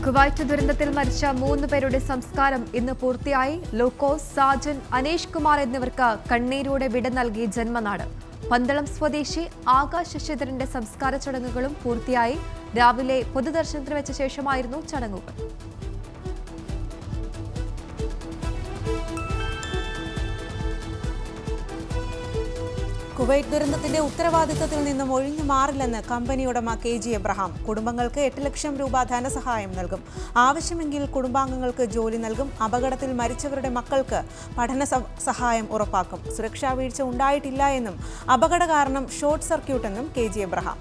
Kuwait ദുരന്തത്തിൽ മരിച്ച 3 പേരുടെ സംസ്കാരം ഇന്ന് പൂർത്തിയായി. ലൂക്കോസ്, സാജൻ, അനീഷ് കുമാർ എന്നിവർക്ക് കണ്ണീരോടെ വിട നൽകി ജന്മനാട്. പന്തളം സ്വദേശി ആകാശ് ശശിധരന്റെ സംസ്കാര ചടങ്ങുകളും പൂർത്തിയായി. രാവിലെ പൊതുദർശനത്തിന് വെച്ച ശേഷമായിരുന്നു ചടങ്ങുകൾ. കുവൈറ്റ് ദുരന്തത്തിന്റെ ഉത്തരവാദിത്തത്തിൽ നിന്നും ഒഴിഞ്ഞു മാറില്ലെന്ന് കമ്പനി ഉടമ KG എബ്രഹാം. കുടുംബങ്ങൾക്ക് 8 ലക്ഷം രൂപ ധനസഹായം നൽകും. ആവശ്യമെങ്കിൽ കുടുംബാംഗങ്ങൾക്ക് ജോലി നൽകും. അപകടത്തിൽ മരിച്ചവരുടെ മക്കൾക്ക് പഠന സഹായം ഉറപ്പാക്കും. സുരക്ഷാ വീഴ്ച ഉണ്ടായിട്ടില്ല എന്നും അപകട കാരണം ഷോർട്ട് സർക്യൂട്ടെന്നും KG എബ്രഹാം.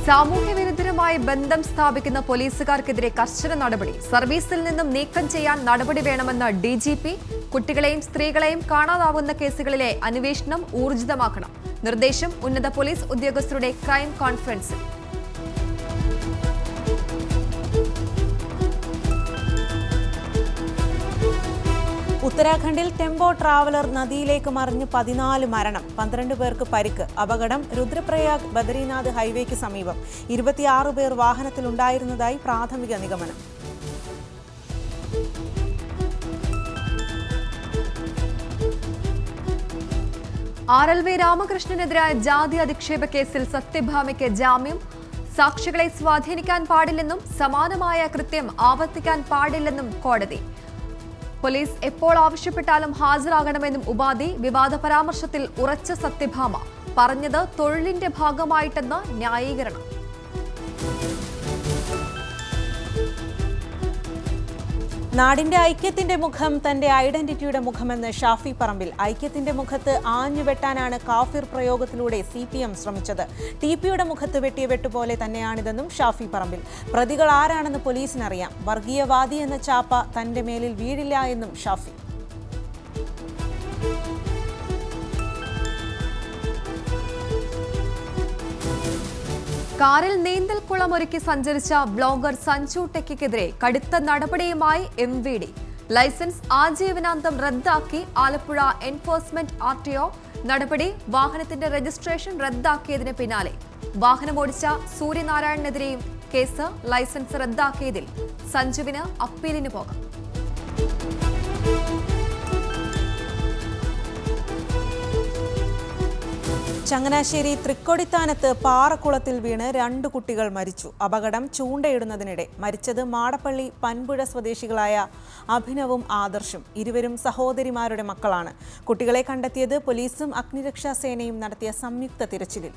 സാമൂഹ്യവിരുദ്ധരുമായി ബന്ധം സ്ഥാപിക്കുന്ന പോലീസുകാർക്കെതിരെ കർശന നടപടി. സർവീസിൽ നിന്നും നീക്കം ചെയ്യാൻ നടപടി വേണമെന്ന് DGP. കുട്ടികളെയും സ്ത്രീകളെയും കാണാതാവുന്ന കേസുകളിലെ അന്വേഷണം ഊർജിതമാക്കണം. നിർദ്ദേശം ഉന്നത പോലീസ് ഉദ്യോഗസ്ഥരുടെ ക്രൈം കോൺഫറൻസിൽ. ഉത്തരാഖണ്ഡിൽ ടെമ്പോ ട്രാവലർ നദിയിലേക്ക് മറിഞ്ഞ് 14 മരണം, 12 പേർക്ക് പരിക്ക്. അപകടം രുദ്രപ്രയാഗ് ബദരിനാഥ് ഹൈവേക്ക് സമീപം. 26 പേർ വാഹനത്തിലുണ്ടായിരുന്നതായി പ്രാഥമിക നിഗമനം. RLV രാമകൃഷ്ണനെതിരായ ജാതി അധിക്ഷേപ കേസിൽ സത്യഭാമയ്ക്ക് ജാമ്യം. സാക്ഷികളെ സ്വാധീനിക്കാൻ പാടില്ലെന്നും സമാനമായ കൃത്യം ആവർത്തിക്കാൻ പാടില്ലെന്നും കോടതി. പോലീസ് എപ്പോൾ ആവശ്യപ്പെട്ടാലും ഹാജരാകണമെന്നും ഉപാധി. വിവാദ പരാമർശത്തിൽ ഉറച്ച സത്യഭാമ. പറഞ്ഞത് തൊഴിലിന്റെ ഭാഗമായിട്ടെന്ന ന്യായീകരണം. നാടിന്റെ ഐക്യത്തിന്റെ മുഖം തന്റെ ഐഡന്റിറ്റിയുടെ മുഖമെന്ന് ഷാഫി പറമ്പിൽ. ഐക്യത്തിന്റെ മുഖത്ത് ആഞ്ഞുവെട്ടാനാണ് കാഫിർ പ്രയോഗത്തിലൂടെ CPM ശ്രമിച്ചത്. TPയുടെ മുഖത്ത് വെട്ടിയ വെട്ടുപോലെ തന്നെയാണിതെന്നും ഷാഫി പറമ്പിൽ. പ്രതികൾ ആരാണെന്ന് പോലീസിനറിയാം. വർഗീയവാദി എന്ന ചാപ്പ തന്റെ മേലിൽ വീഴില്ല എന്നും ഷാഫി. കാറിൽ നീന്തൽക്കുളമൊരുക്കി സഞ്ചരിച്ച ബ്ലോഗർ സഞ്ജു ടെക്കിക്കെതിരെ കടുത്ത നടപടിയുമായി MVD. ലൈസൻസ് ആജീവനാന്തം റദ്ദാക്കി ആലപ്പുഴ എൻഫോഴ്സ്മെന്റ് RTO. നടപടി വാഹനത്തിന്റെ രജിസ്ട്രേഷൻ റദ്ദാക്കിയതിന് പിന്നാലെ വാഹനമോടിച്ച സൂര്യനാരായണനെതിരെയും കേസ്. ലൈസൻസ് റദ്ദാക്കിയതിൽ സഞ്ജുവിന് അപ്പീലിന് പോകാം. ചങ്ങനാശ്ശേരി തൃക്കൊടിത്താനത്ത് പാറക്കുളത്തിൽ വീണ് 2 കുട്ടികൾ മരിച്ചു. അപകടം ചൂണ്ടയിടുന്നതിനിടെ. മരിച്ചത് മാടപ്പള്ളി പൻപുഴ സ്വദേശികളായ അഭിനവും ആദർശും. ഇരുവരും സഹോദരിമാരുടെ മക്കളാണ്. കുട്ടികളെ കണ്ടെത്തിയത് പോലീസും അഗ്നിരക്ഷാ സേനയും നടത്തിയ സംയുക്ത തിരച്ചിലിൽ.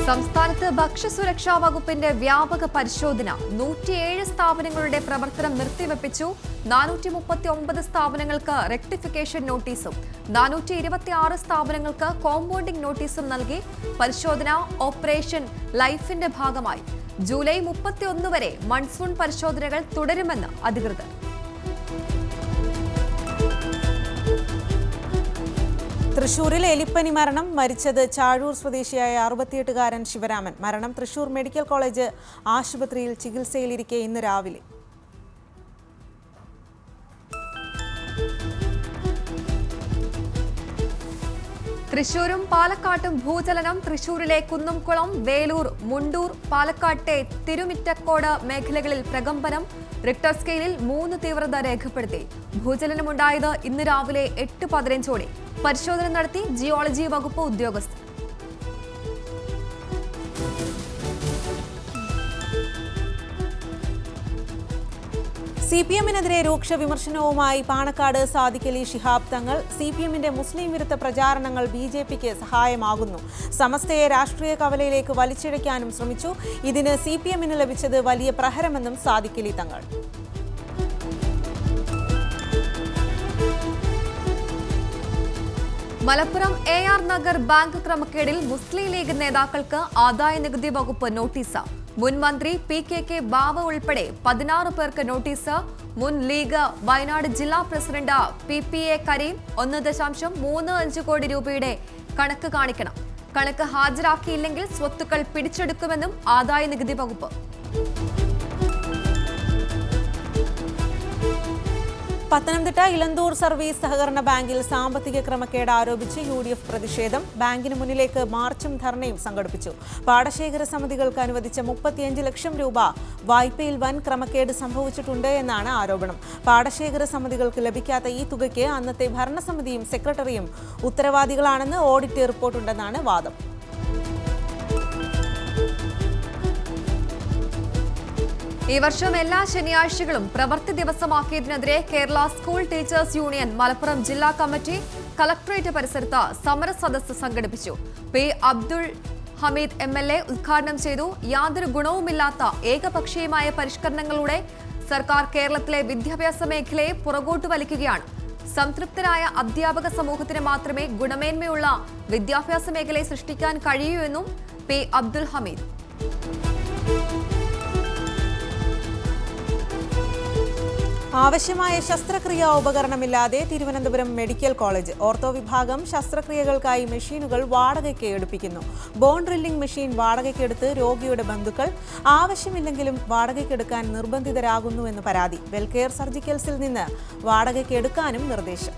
സംസ്ഥാനത്ത് ഭക്ഷ്യസുരക്ഷാ വകുപ്പിന്റെ വ്യാപക പരിശോധന. 107 സ്ഥാപനങ്ങളുടെ പ്രവർത്തനം നിർത്തിവെപ്പിച്ചു. 439 സ്ഥാപനങ്ങൾക്ക് റെക്ടിഫിക്കേഷൻ നോട്ടീസും 426 സ്ഥാപനങ്ങൾക്ക് കോമ്പൗണ്ടിംഗ് നോട്ടീസും നൽകി. പരിശോധന ഓപ്പറേഷൻ ലൈഫിന്റെ ഭാഗമായി ജൂലൈ 31 വരെ മൺസൂൺ പരിശോധനകൾ തുടരുമെന്ന് അധികൃതർ. തൃശൂരിൽ എലിപ്പനി മരണം. മരിച്ചത് ചാഴൂർ സ്വദേശിയായ 68-കാരൻ ശിവരാമൻ. മരണം തൃശൂർ മെഡിക്കൽ കോളേജ് ആശുപത്രിയിൽ ചികിത്സയിലിരിക്കെ ഇന്ന് രാവിലെ. തൃശൂരും പാലക്കാട്ടും ഭൂചലനം. തൃശൂരിലെ കുന്നംകുളം, വേലൂർ, മുണ്ടൂർ, പാലക്കാട്ടെ തിരുമിറ്റക്കോട് മേഖലകളിൽ പ്രകമ്പനം. റിക്ടർ സ്കെയിലിൽ 3 തീവ്രത രേഖപ്പെടുത്തി. ഭൂചലനമുണ്ടായത് ഇന്ന് രാവിലെ 8:15ഓടെ. പരിശോധന നടത്തി ജിയോളജി വകുപ്പ് ഉദ്യോഗസ്ഥർ. CPMനെതിരെ രൂക്ഷ വിമർശനവുമായി പാണക്കാട് സാദിഖ് അലി ശിഹാബ് തങ്ങൾ. CPMന്റെ മുസ്ലിം വിരുദ്ധ പ്രചാരണങ്ങൾ BJPക്ക് സഹായമാകുന്നു. സമസ്തയെ രാഷ്ട്രീയ കവലയിലേക്ക് വലിച്ചിഴയ്ക്കാനും ശ്രമിച്ചു. ഇതിന് CPMന് ലഭിച്ചത് വലിയ പ്രഹരമെന്നും സാദിഖ് അലി തങ്ങൾ. മലപ്പുറം AR നഗർ ബാങ്ക് ക്രമക്കേടിൽ മുസ്ലിം ലീഗ് നേതാക്കൾക്ക് ആദായ നികുതി വകുപ്പ് നോട്ടീസ്. മുൻ മന്ത്രി PKK ബാവ ഉൾപ്പെടെ 16 പേർക്ക് നോട്ടീസ്. മുൻ ലീഗ് വയനാട് ജില്ലാ പ്രസിഡന്റ് PPA കരീം 1.35 കോടി രൂപയുടെ കണക്ക് കാണിക്കണം. കണക്ക് ഹാജരാക്കിയില്ലെങ്കിൽ സ്വത്തുക്കൾ പിടിച്ചെടുക്കുമെന്നും ആദായ നികുതി വകുപ്പ്. പത്തനംതിട്ട ഇലന്തൂർ സർവീസ് സഹകരണ ബാങ്കിൽ സാമ്പത്തിക ക്രമക്കേട് ആരോപിച്ച് UDF പ്രതിഷേധം. ബാങ്കിന് മുന്നിലേക്ക് മാർച്ചും ധർണയും സംഘടിപ്പിച്ചു. പാടശേഖര സമിതികൾക്ക് അനുവദിച്ച 35 ലക്ഷം രൂപ വായ്പയിൽ വൻ ക്രമക്കേട് സംഭവിച്ചിട്ടുണ്ട് എന്നാണ് ആരോപണം. പാടശേഖര സമിതികൾക്ക് ലഭിക്കാത്ത ഈ തുകയ്ക്ക് അന്നത്തെ ഭരണസമിതിയും സെക്രട്ടറിയും ഉത്തരവാദികളാണെന്ന് ഓഡിറ്റ് റിപ്പോർട്ടുണ്ടെന്നാണ് വാദം. ഈ വർഷം എല്ലാ ശനിയാഴ്ചകളും പ്രവൃത്തി ദിവസമാക്കിയതിനെതിരെ Kerala school teachers union Malappuram ജില്ലാ കമ്മിറ്റി കളക്ടറേറ്റ് പരിസരത്ത് സമര സദസ്സ് സംഘടിപ്പിച്ചു. പി. അബ്ദുൾ ഹമീദ് MLA ഉദ്ഘാടനം ചെയ്തു. യാതൊരു ഗുണവുമില്ലാത്ത ഏകപക്ഷീയമായ പരിഷ്കരണങ്ങളുടെ സർക്കാർ കേരളത്തിലെ വിദ്യാഭ്യാസ മേഖലയെ പുറകോട്ട് വലിക്കുകയാണ്. സംതൃപ്തരായ അധ്യാപക സമൂഹത്തിന് മാത്രമേ ഗുണമേന്മയുള്ള വിദ്യാഭ്യാസ മേഖലയെ സൃഷ്ടിക്കാൻ കഴിയൂ എന്നും പി. അബ്ദുൾ ഹമീദ്. ആവശ്യമായ ശസ്ത്രക്രിയാ ഉപകരണമില്ലാതെ തിരുവനന്തപുരം മെഡിക്കൽ കോളേജ്. ഓർത്തോ വിഭാഗം ശസ്ത്രക്രിയകൾക്കായി മെഷീനുകൾ വാടകയ്ക്ക് എടുപ്പിക്കുന്നു. ബോൺ ഡ്രില്ലിംഗ് മെഷീൻ വാടകയ്ക്കെടുത്ത് രോഗിയുടെ ബന്ധുക്കൾ ആവശ്യമില്ലെങ്കിലും വാടകയ്ക്കെടുക്കാൻ നിർബന്ധിതരാകുന്നുവെന്ന് പരാതി. വെൽകെയർ സർജിക്കൽസിൽ നിന്ന് വാടകയ്ക്ക് എടുക്കാനും നിർദ്ദേശം.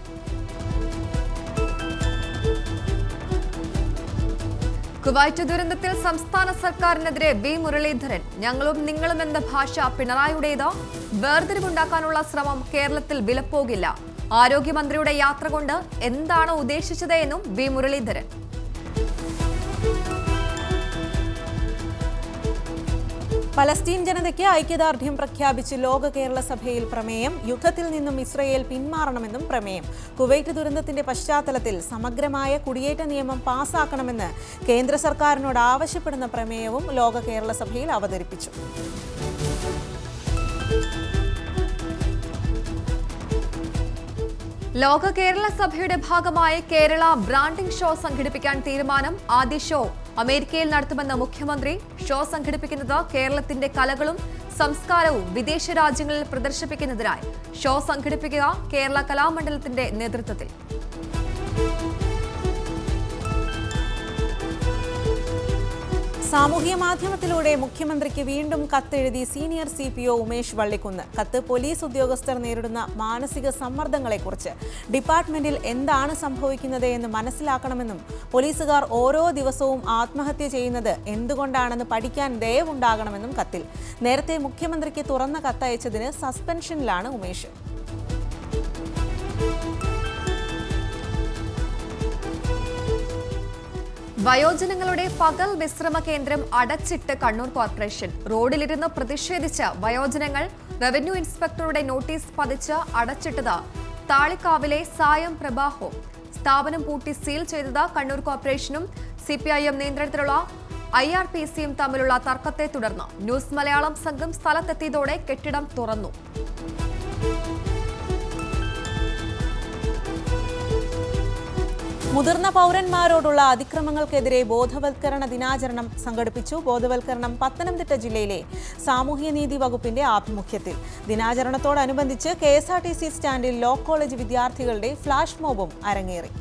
കുവൈറ്റ് ദുരന്തത്തിൽ സംസ്ഥാന സർക്കാരിനെതിരെ വി. മുരളീധരൻ. ഞങ്ങളും നിങ്ങളും എന്ന ഭാഷ പിണറായിയുടേത്. വേർതിരിവുണ്ടാക്കാനുള്ള ശ്രമം കേരളത്തിൽ വിലപ്പോകില്ല. ആരോഗ്യമന്ത്രിയുടെ യാത്ര കൊണ്ട് എന്താണ് ഉദ്ദേശിച്ചത് എന്നും വി. മുരളീധരൻ. പലസ്തീൻ ജനതയ്ക്ക് ഐക്യദാർഢ്യം പ്രഖ്യാപിച്ച് ലോക കേരള സഭയിൽ പ്രമേയം. യുദ്ധത്തിൽ നിന്നും ഇസ്രയേൽ പിന്മാറണമെന്നും പ്രമേയം. കുവൈറ്റ് ദുരന്തത്തിന്റെ പശ്ചാത്തലത്തിൽ സമഗ്രമായ കുടിയേറ്റ നിയമം പാസാക്കണമെന്ന് കേന്ദ്ര സർക്കാരിനോട് ആവശ്യപ്പെടുന്ന പ്രമേയവും ലോക കേരള സഭയിൽ അവതരിപ്പിച്ചു. ലോക കേരള സഭയുടെ ഭാഗമായി കേരള ബ്രാൻഡിംഗ് ഷോ സംഘടിപ്പിക്കാൻ തീരുമാനം. ആദ്യ ഷോ അമേരിക്കയിൽ നടത്തുമെന്ന് മുഖ്യമന്ത്രി. ഷോ സംഘടിപ്പിക്കുന്നത് കേരളത്തിന്റെ കലകളും സംസ്കാരവും വിദേശ രാജ്യങ്ങളിൽ പ്രദർശിപ്പിക്കുന്നതിനായി. ഷോ സംഘടിപ്പിക്കുക കേരള കലാമണ്ഡലത്തിന്റെ നേതൃത്വത്തിൽ. സാമൂഹ്യ മാധ്യമത്തിലൂടെ മുഖ്യമന്ത്രിക്ക് വീണ്ടും കത്തെഴുതി സീനിയർ CPO ഉമേഷ് വള്ളിക്കുന്ന്. കത്ത് പോലീസ് ഉദ്യോഗസ്ഥർ നേരിടുന്ന മാനസിക സമ്മർദ്ദങ്ങളെക്കുറിച്ച്, ഡിപ്പാർട്ട്മെന്റിൽ എന്താണ് സംഭവിക്കുന്നത് എന്ന് മനസ്സിലാക്കണമെന്നും പോലീസുകാർ ഓരോ ദിവസവും ആത്മഹത്യ ചെയ്യുന്നത് എന്തുകൊണ്ടാണെന്ന് പഠിക്കാൻ ദയവുണ്ടാകണമെന്നും കത്തിൽ. നേരത്തെ മുഖ്യമന്ത്രിക്ക് തുറന്ന കത്തയച്ചതിന് സസ്പെൻഷനിലാണ് ഉമേഷ്. വയോജനങ്ങളുടെ പകൽ വിശ്രമ കേന്ദ്രം അടച്ചിട്ട് കണ്ണൂർ കോർപ്പറേഷൻ. റോഡിലിരുന്ന് പ്രതിഷേധിച്ച് വയോജനങ്ങൾ റവന്യൂ ഇൻസ്പെക്ടറുടെ നോട്ടീസ് പതിച്ച് അടച്ചിട്ടത് താളിക്കാവിലെ സായം പ്രഭാ ഹോം. സ്ഥാപനം പൂട്ടി സീൽ ചെയ്തത് കണ്ണൂർ കോർപ്പറേഷനും CPIM നിയന്ത്രണത്തിലുള്ള IRPCയും തമ്മിലുള്ള തർക്കത്തെ തുടർന്ന്. ന്യൂസ് മലയാളം സംഘം സ്ഥലത്തെത്തിയതോടെ കെട്ടിടം തുറന്നു. മുതിർന്ന പൗരന്മാരോടുള്ള അതിക്രമങ്ങൾക്കെതിരെ ബോധവൽക്കരണ ദിനാചരണം സംഘടിപ്പിച്ചു. ബോധവൽക്കരണം പത്തനംതിട്ട ജില്ലയിലെ സാമൂഹ്യനീതി വകുപ്പിന്റെ ആഭിമുഖ്യത്തിൽ. ദിനാചരണത്തോടനുബന്ധിച്ച് KSRTC സ്റ്റാൻഡിൽ ലോ കോളേജ് വിദ്യാർത്ഥികളുടെ ഫ്ലാഷ് മോബും അരങ്ങേറി.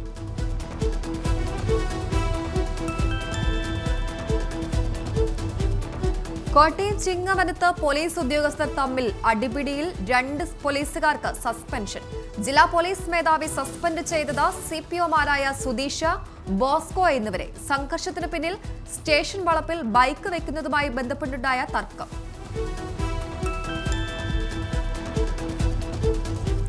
കോട്ടയം ചിങ്ങവനത്ത് പോലീസ് ഉദ്യോഗസ്ഥർ തമ്മിൽ അടിപിടിയിൽ 2 പോലീസുകാർക്ക് സസ്പെൻഷൻ. ജില്ലാ പോലീസ് മേധാവി സസ്പെൻഡ് ചെയ്തത് CPOമാരായ സുധീഷ, ബോസ്കോ എന്നിവരെ. സംഘർഷത്തിന് പിന്നിൽ സ്റ്റേഷൻ വളപ്പിൽ ബൈക്ക് വെക്കുന്നതുമായി ബന്ധപ്പെട്ടുണ്ടായ തർക്കം.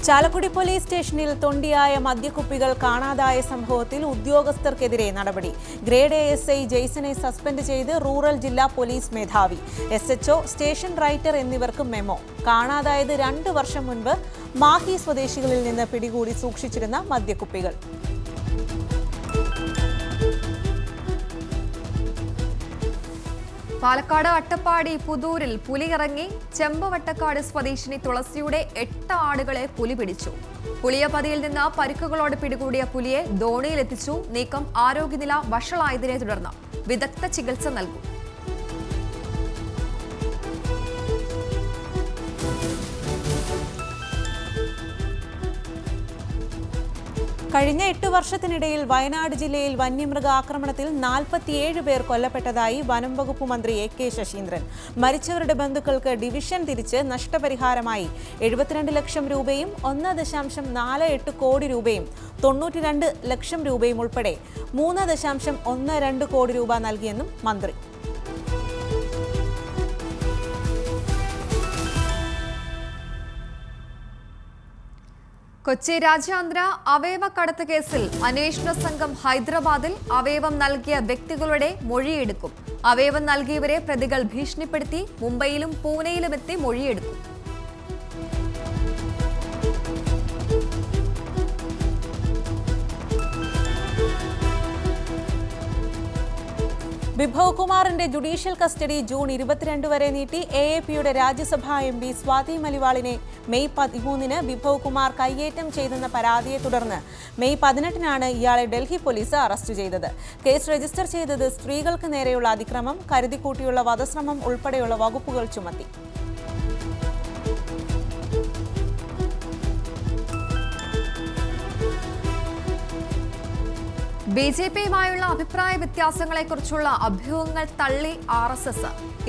ചാലക്കുടി പോലീസ് സ്റ്റേഷനിൽ തൊണ്ടിയായ മദ്യക്കുപ്പികൾ കാണാതായ സംഭവത്തിൽ ഉദ്യോഗസ്ഥർക്കെതിരെ നടപടി. ഗ്രേഡ് ASI ജെയ്സനെ സസ്പെൻഡ് ചെയ്ത് റൂറൽ ജില്ലാ പോലീസ് മേധാവി. SHO, സ്റ്റേഷൻ റൈറ്റർ എന്നിവർക്ക് മെമ്മോ. കാണാതായത് 2 വർഷം മുൻപ് മാഹി സ്വദേശികളിൽ നിന്ന് പിടികൂടി സൂക്ഷിച്ചിരുന്ന മദ്യക്കുപ്പികൾ. പാലക്കാട് അട്ടപ്പാടി പുതൂരിൽ പുലി ഇറങ്ങി. ചെമ്പവട്ടക്കാട് സ്വദേശിനി തുളസിയുടെ 8 ആടുകളെ പുലി പിടിച്ചു. പുളിയപതിയിൽ നിന്ന് പരിക്കുകളോട് പിടികൂടിയ പുലിയെ ധോണിയിലെത്തിച്ചു. നീക്കം ആരോഗ്യനില വഷളായതിനെ തുടർന്ന് വിദഗ്ധ ചികിത്സ നൽകും. കഴിഞ്ഞ 8 വർഷത്തിനിടയിൽ വയനാട് ജില്ലയിൽ വന്യമൃഗ ആക്രമണത്തിൽ 47 പേർ കൊല്ലപ്പെട്ടതായി വനം വകുപ്പ് മന്ത്രി AK ശശീന്ദ്രൻ. മരിച്ചവരുടെ ബന്ധുക്കൾക്ക് ഡിവിഷൻ തിരിച്ച് നഷ്ടപരിഹാരമായി 72 ലക്ഷം രൂപയും 1.48 കോടി രൂപയും 92 ലക്ഷം രൂപയും ഉൾപ്പെടെ 3.12 കോടി രൂപ നൽകിയെന്നും മന്ത്രി. കൊച്ചി രാജ്യാന്തര അവയവ കടത്ത് കേസിൽ അന്വേഷണ സംഘം ഹൈദരാബാദിൽ അവയവം നൽകിയ വ്യക്തികളുടെ മൊഴിയെടുക്കും. അവയവം നൽകിയവരെ പ്രതികൾ ഭീഷണിപ്പെടുത്തി മുംബൈയിലും പൂനെയിലും എത്തി മൊഴിയെടുക്കും. വിഭവ് കുമാറിന്റെ ജുഡീഷ്യൽ കസ്റ്റഡി ജൂൺ 22 വരെ നീട്ടി. AAPയുടെ രാജ്യസഭാ MP സ്വാതി മലിവാളിനെ മെയ് 13-ന് വിഭവ് കുമാർ കയ്യേറ്റം ചെയ്തെന്ന പരാതിയെ തുടർന്ന് മെയ് 18-നാണ് ഇയാളെ ഡൽഹി പോലീസ് അറസ്റ്റ് ചെയ്തത്. കേസ് രജിസ്റ്റർ ചെയ്തത് സ്ത്രീകൾക്ക് നേരെയുള്ള അതിക്രമം, കരുതിക്കൂട്ടിയുള്ള വധശ്രമം ഉൾപ്പെടെയുള്ള വകുപ്പുകൾ ചുമത്തി. BJPയുമായുള്ള അഭിപ്രായ വ്യത്യാസങ്ങളെക്കുറിച്ചുള്ള അഭ്യൂഹങ്ങൾ തള്ളി RSS.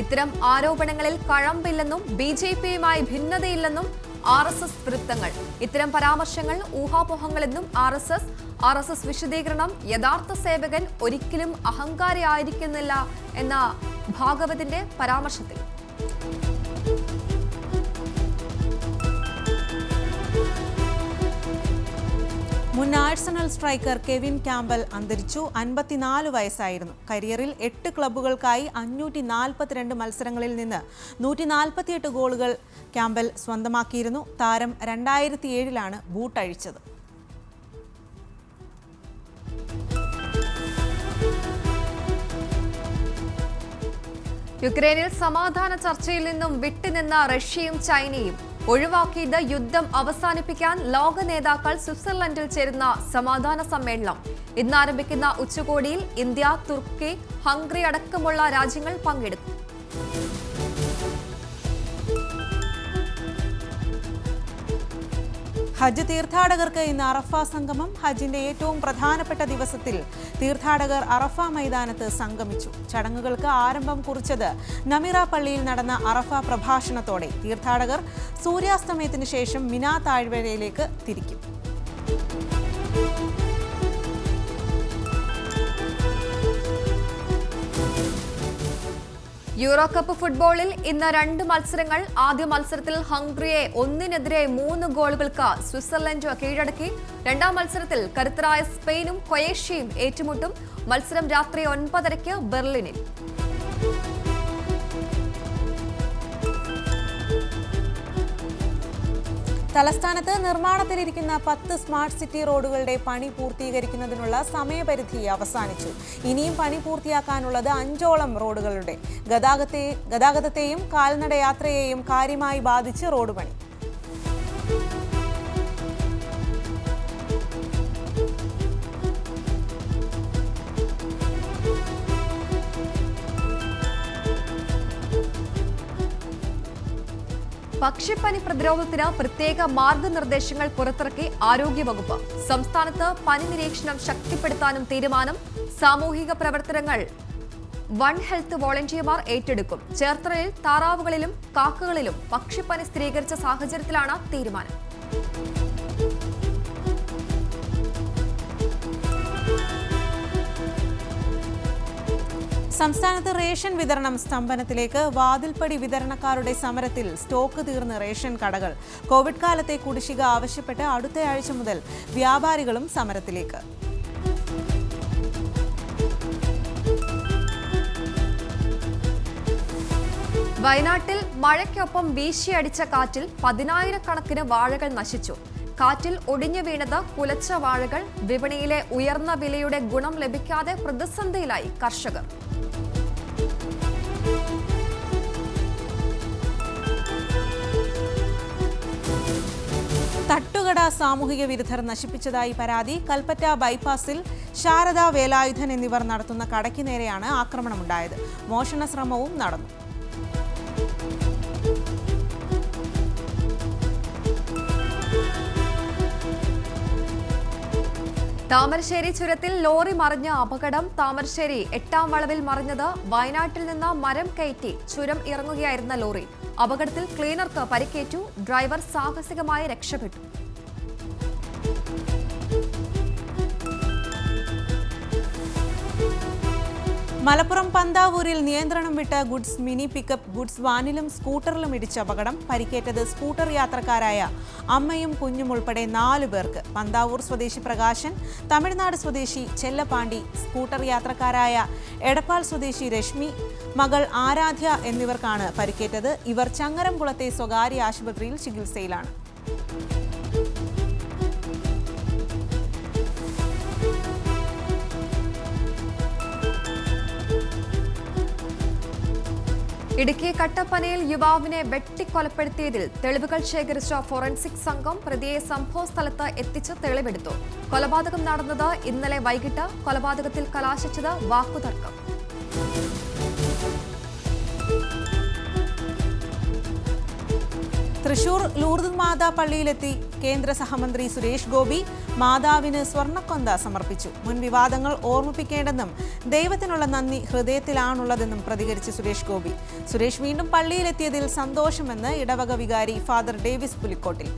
ഇത്തരം ആരോപണങ്ങളിൽ കഴമ്പില്ലെന്നും BJPയുമായി ഭിന്നതയില്ലെന്നും RSS വൃത്തങ്ങൾ. ഇത്തരം പരാമർശങ്ങൾ ഊഹാപോഹങ്ങളെന്നും RSS വിശദീകരണം. യഥാർത്ഥ സേവകൻ ഒരിക്കലും അഹങ്കാരിയായിരിക്കുന്നില്ല എന്ന ഭാഗവതിന്റെ പരാമർശത്തിൽ. മുൻ ആഴ്സണൽ സ്ട്രൈക്കർ കെവിൻ ക്യാമ്പൽ അന്തരിച്ചു. 54 വയസ്സായിരുന്നു. കരിയറിൽ 8 ക്ലബ്ബുകൾക്കായി 542 മത്സരങ്ങളിൽ നിന്ന് 148 ഗോളുകൾ ക്യാമ്പൽ സ്വന്തമാക്കിയിരുന്നു. താരം 2007-ലാണ് ബൂട്ടഴിച്ചത്. യുക്രൈനിൽ സമാധാന ചർച്ചയിൽ നിന്നും വിട്ടുനിന്ന റഷ്യയും ചൈനയും ഒഴിവാക്കിയത് യുദ്ധം അവസാനിപ്പിക്കാൻ ലോക നേതാക്കൾ സ്വിറ്റ്സർലൻഡിൽ ചേരുന്ന സമാധാന സമ്മേളനം. ഇന്ന് ആരംഭിക്കുന്ന ഉച്ചകോടിയിൽ ഇന്ത്യ, തുർക്കി, ഹംഗറി അടക്കമുള്ള രാജ്യങ്ങൾ പങ്കെടുക്കും. ഹജ്ജ് തീർത്ഥാടകർക്ക് ഇന്ന് അറഫ സംഗമം. ഹജ്ജിന്റെ ഏറ്റവും പ്രധാനപ്പെട്ട ദിവസത്തിൽ തീർത്ഥാടകർ അറഫ മൈതാനത്ത് സംഗമിച്ചു. ചടങ്ങുകൾക്ക് ആരംഭം കുറിച്ചത് നമിറ പള്ളിയിൽ നടന്ന അറഫ പ്രഭാഷണത്തോടെ. തീർത്ഥാടകർ സൂര്യാസ്തമയത്തിന് ശേഷം മിനാ താഴ്വരയിലേക്ക് തിരിക്കും. യൂറോ കപ്പ് ഫുട്ബോളിൽ ഇന്ന് 2 മത്സരങ്ങൾ. ആദ്യ മത്സരത്തിൽ ഹംഗറിയെ 1-3 ഗോളുകൾക്ക് സ്വിറ്റ്സർലൻഡ് കീഴടക്കി. രണ്ടാം മത്സരത്തിൽ കരുത്തരായ സ്പെയിനും ക്രൊയേഷ്യയും ഏറ്റുമുട്ടും. മത്സരം രാത്രി 9:30 ബെർലിനിൽ. തലസ്ഥാനത്ത് നിർമ്മാണത്തിലിരിക്കുന്ന 10 സ്മാർട്ട് സിറ്റി റോഡുകളുടെ പണി പൂർത്തീകരിക്കുന്നതിനുള്ള സമയപരിധി അവസാനിച്ചു. ഇനിയും പണി പൂർത്തിയാക്കാനുള്ളത് 5ഓളം റോഡുകളുടെ ഗതാഗതത്തെയും കാൽനടയാത്രയെയും കാര്യമായി ബാധിച്ച് റോഡ് പണി. പക്ഷിപ്പനി പ്രതിരോധത്തിന് പ്രത്യേക മാർഗനിർദ്ദേശങ്ങൾ പുറത്തിറക്കി ആരോഗ്യവകുപ്പ്. സംസ്ഥാനത്ത് പനി നിരീക്ഷണം ശക്തിപ്പെടുത്താനും തീരുമാനം. സാമൂഹിക പ്രവർത്തനങ്ങൾ വൺ ഹെൽത്ത് വോളണ്ടിയർമാർ ഏറ്റെടുക്കും. ചേർത്തലയിൽ താറാവുകളിലും കാക്കകളിലും പക്ഷിപ്പനി സ്ഥിരീകരിച്ച സാഹചര്യത്തിലാണ് തീരുമാനം. സംസ്ഥാനത്ത് റേഷൻ വിതരണം സ്തംഭനത്തിലേക്ക്. വാതിൽപ്പടി വിതരണക്കാരുടെ സമരത്തിൽ സ്റ്റോക്ക് തീർന്ന് റേഷൻ കടകൾ. കോവിഡ് കാലത്തെ കുടിശ്ശിക ആവശ്യപ്പെട്ട് അടുത്തയാഴ്ച മുതൽ വ്യാപാരികളും സമരത്തിലേക്ക്. വയനാട്ടിൽ മഴയ്ക്കൊപ്പം വീശിയടിച്ച കാറ്റിൽ 10,000-കണക്കിന് വാഴകൾ നശിച്ചു. കാറ്റിൽ ഒടിഞ്ഞു വീണത് കുലച്ച വാഴകൾ. വിപണിയിലെ ഉയർന്ന വിലയുടെ ഗുണം ലഭിക്കാതെ പ്രതിസന്ധിയിലായി കർഷകർ. തട്ടുകട സാമൂഹിക വിരുദ്ധർ നശിപ്പിച്ചതായി പരാതി. കൽപ്പറ്റ ബൈപ്പാസിൽ ശാരദ, വേലായുധൻ എന്നിവർ നടത്തുന്ന കടയ്ക്ക് നേരെയാണ് ആക്രമണമുണ്ടായത്. മോഷണ ശ്രമവും നടന്നു. താമരശ്ശേരി ചുരത്തിൽ ലോറി മറിഞ്ഞ അപകടം. താമരശ്ശേരി 8-ാം വളവിൽ മറിഞ്ഞത്. വയനാട്ടിൽ നിന്ന് മരം കയറ്റി ചുരം ഇറങ്ങുകയായിരുന്ന ലോറി. അപകടത്തിൽ ക്ലീനർക്ക് പരിക്കേറ്റു. ഡ്രൈവർ സാഹസികമായി രക്ഷപ്പെട്ടു. മലപ്പുറം പന്താവൂരിൽ നിയന്ത്രണം വിട്ട ഗുഡ്സ് മിനി പിക്കപ്പ് ഗുഡ്സ് വാനിലും സ്കൂട്ടറിലും ഇടിച്ച അപകടം. പരിക്കേറ്റത് സ്കൂട്ടർ യാത്രക്കാരായ അമ്മയും കുഞ്ഞും ഉൾപ്പെടെ 4 പേർക്ക്. പന്താവൂർ സ്വദേശി പ്രകാശൻ, തമിഴ്നാട് സ്വദേശി ചെല്ലപ്പാണ്ടി, സ്കൂട്ടർ യാത്രക്കാരായ എടപ്പാൾ സ്വദേശി രശ്മി, മകൾ ആരാധ്യ എന്നിവർക്കാണ് പരിക്കേറ്റത്. ഇവർ ചങ്ങരംകുളത്തെ സ്വകാര്യ ആശുപത്രിയിൽ ചികിത്സയിലാണ്. ഇടുക്കി കട്ടപ്പനയിൽ യുവാവിനെ വെട്ടിക്കൊലപ്പെടുത്തിയതിൽ തെളിവുകൾ ശേഖരിച്ച ഫോറൻസിക് സംഘം പ്രതിയെ സംഭവസ്ഥലത്ത് എത്തിച്ച് തെളിവെടുത്തു. കൊലപാതകം നടന്നത് ഇന്നലെ വൈകിട്ട്. കൊലപാതകത്തിൽ കലാശിച്ചത് വാക്കുതർക്കം. തൃശൂർ ലൂർദ് മാതാ പള്ളിയിലെത്തി കേന്ദ്ര സഹമന്ത്രി സുരേഷ് ഗോപി. മാതാവിന് സ്വർണ്ണക്കൊന്ത സമർപ്പിച്ചു. മുൻ വിവാദങ്ങൾ ഓർമ്മിപ്പിക്കേണ്ടെന്നും ദൈവത്തിനുള്ള നന്ദി ഹൃദയത്തിലാണുള്ളതെന്നും പ്രതികരിച്ച് സുരേഷ് ഗോപി. സുരേഷ് വീണ്ടും പള്ളിയിലെത്തിയതിൽ സന്തോഷമെന്ന് ഇടവക വികാരി ഫാദർ ഡേവിസ് പുലിക്കോട്ടിൽ.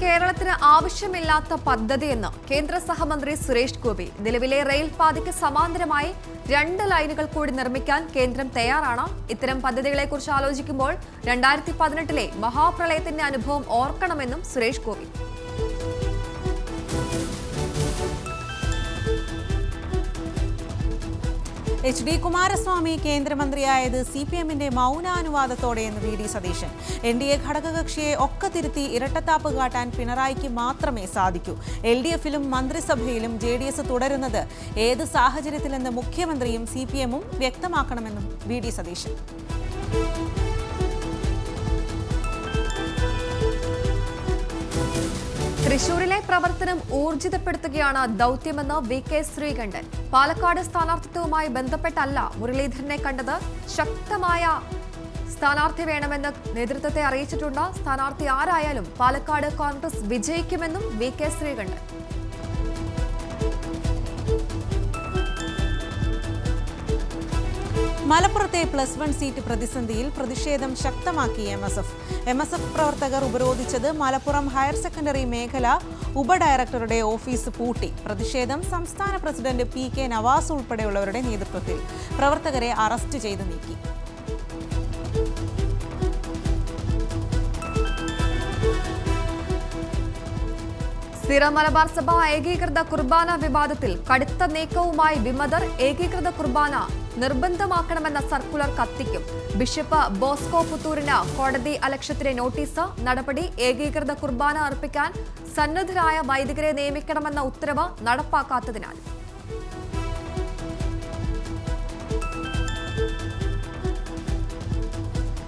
കേരളത്തിന് ആവശ്യമില്ലാത്ത പദ്ധതിയെന്ന് കേന്ദ്ര സഹമന്ത്രി സുരേഷ് ഗോപി. നിലവിലെ റെയിൽ പാതയ്ക്ക് സമാന്തരമായി 2 ലൈനുകൾ കൂടി നിർമ്മിക്കാൻ കേന്ദ്രം തയ്യാറാണ്. ഇത്തരം പദ്ധതികളെക്കുറിച്ച് ആലോചിക്കുമ്പോൾ 2018-ലെ മഹാപ്രളയത്തിന്റെ അനുഭവം ഓർക്കണമെന്നും Suresh Gopi. HD Kumaraswamy കേന്ദ്രമന്ത്രിയായത് CPM-ന്റെ മൗനാനുവാദത്തോടെയെന്ന് VD Satheesan. NDA ഘടകകക്ഷിയെ ഒക്കെ തിരുത്തി ഇരട്ടത്താപ്പ് കാട്ടാൻ പിണറായിക്ക് മാത്രമേ സാധിക്കൂ. LDF-ലും മന്ത്രിസഭയിലും JDS തുടരുന്നത് ഏത് സാഹചര്യത്തിലെന്ന് മുഖ്യമന്ത്രിയും CPM-ഉം വ്യക്തമാക്കണമെന്നും VD സതീശൻ. തൃശൂരിലെ പ്രവർത്തനം ഊർജിതപ്പെടുത്തുകയാണ് ദൌത്യമെന്ന് VK ശ്രീകണ്ഠൻ. പാലക്കാട് സ്ഥാനാർത്ഥിത്വവുമായി ബന്ധപ്പെട്ടല്ല മുരളീധരനെ കണ്ടത്. ശക്തമായ സ്ഥാനാർത്ഥി വേണമെന്ന് നേതൃത്വത്തെ അറിയിച്ചിട്ടുണ്ട്. സ്ഥാനാർത്ഥി ആരായാലും പാലക്കാട് കോൺഗ്രസ് വിജയിക്കുമെന്നും VK ശ്രീകണ്ഠൻ. മലപ്പുറത്തെ +1 സീറ്റ് പ്രതിസന്ധിയിൽ പ്രതിഷേധം ശക്തമാക്കി MSF പ്രവർത്തകർ ഉപരോധിച്ചത് മലപ്പുറം ഹയർ സെക്കൻഡറി മേഖല ഉപഡയറക്ടറുടെ ഓഫീസ് പൂട്ടി. പ്രതിഷേധം സംസ്ഥാന പ്രസിഡന്റ് PK നവാസ് ഉൾപ്പെടെയുള്ളവരുടെ നേതൃത്വത്തിൽ. പ്രവർത്തകരെ അറസ്റ്റ് ചെയ്ത് നീക്കി. സിറ മലബാർ സഭ ഏകീകൃത കുർബാന വിവാദത്തിൽ കടുത്ത നീക്കവുമായി വിമതർ. ഏകീകൃത കുർബാന നിർബന്ധമാക്കണമെന്ന സർക്കുലർ കത്തിക്കും. ബിഷപ്പ് ബോസ്കോ പുത്തൂരിന് കോടതി അലക്ഷ്യത്തിന് നോട്ടീസ്. നടപടി ഏകീകൃത കുർബാന അർപ്പിക്കാൻ സന്നദ്ധരായ വൈദികരെ നിയമിക്കണമെന്ന ഉത്തരവ് നടപ്പാക്കാത്തതിനാൽ.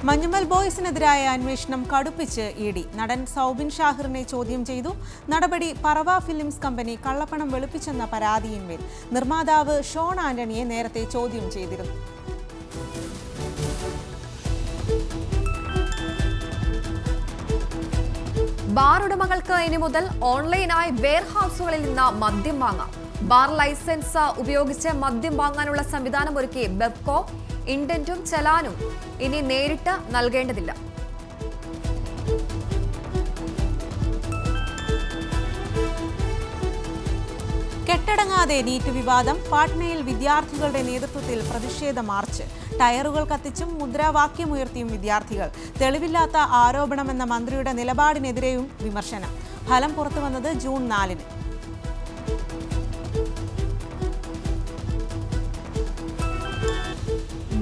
മഞ്ഞുമൽ ബോയ്സിനെതിരായ അന്വേഷണം കടുപ്പിച്ച് ED. നടൻ സൗബിൻ ഷാഹിറിനെ ചോദ്യം ചെയ്തു. നടപടി പറവ ഫിലിംസ് കമ്പനി കള്ളപ്പണം വെളുപ്പിച്ചെന്ന പരാതിയിന്മേൽ. നിർമ്മാതാവ് ഷോൺ ആന്റണിയെ നേരത്തെ ചോദ്യം ചെയ്തിരുന്നു. ബാർ ഉടമകൾക്ക് ഇനി മുതൽ ഓൺലൈനായി വെയർഹൌസുകളിൽ നിന്ന് മദ്യം വാങ്ങാം. ബാർ ലൈസൻസ് ഉപയോഗിച്ച് മദ്യം വാങ്ങാനുള്ള സംവിധാനം ഒരുക്കി ബെബ്കോ. ഇൻഡന്റും ചലാനും ഇനി നേരിട്ട് നൽകേണ്ടതില്ല. കെട്ടടങ്ങാതെ നീറ്റ് വിവാദം. പാട്നയിൽ വിദ്യാർത്ഥികളുടെ നേതൃത്വത്തിൽ പ്രതിഷേധ മാർച്ച്. ടയറുകൾ കത്തിച്ചും മുദ്രാവാക്യമുയർത്തിയും വിദ്യാർത്ഥികൾ. തെളിവില്ലാത്ത ആരോപണമെന്ന മന്ത്രിയുടെ നിലപാടിനെതിരെയും വിമർശനം. ഫലം പുറത്തുവന്നത് ജൂൺ 4-ന്.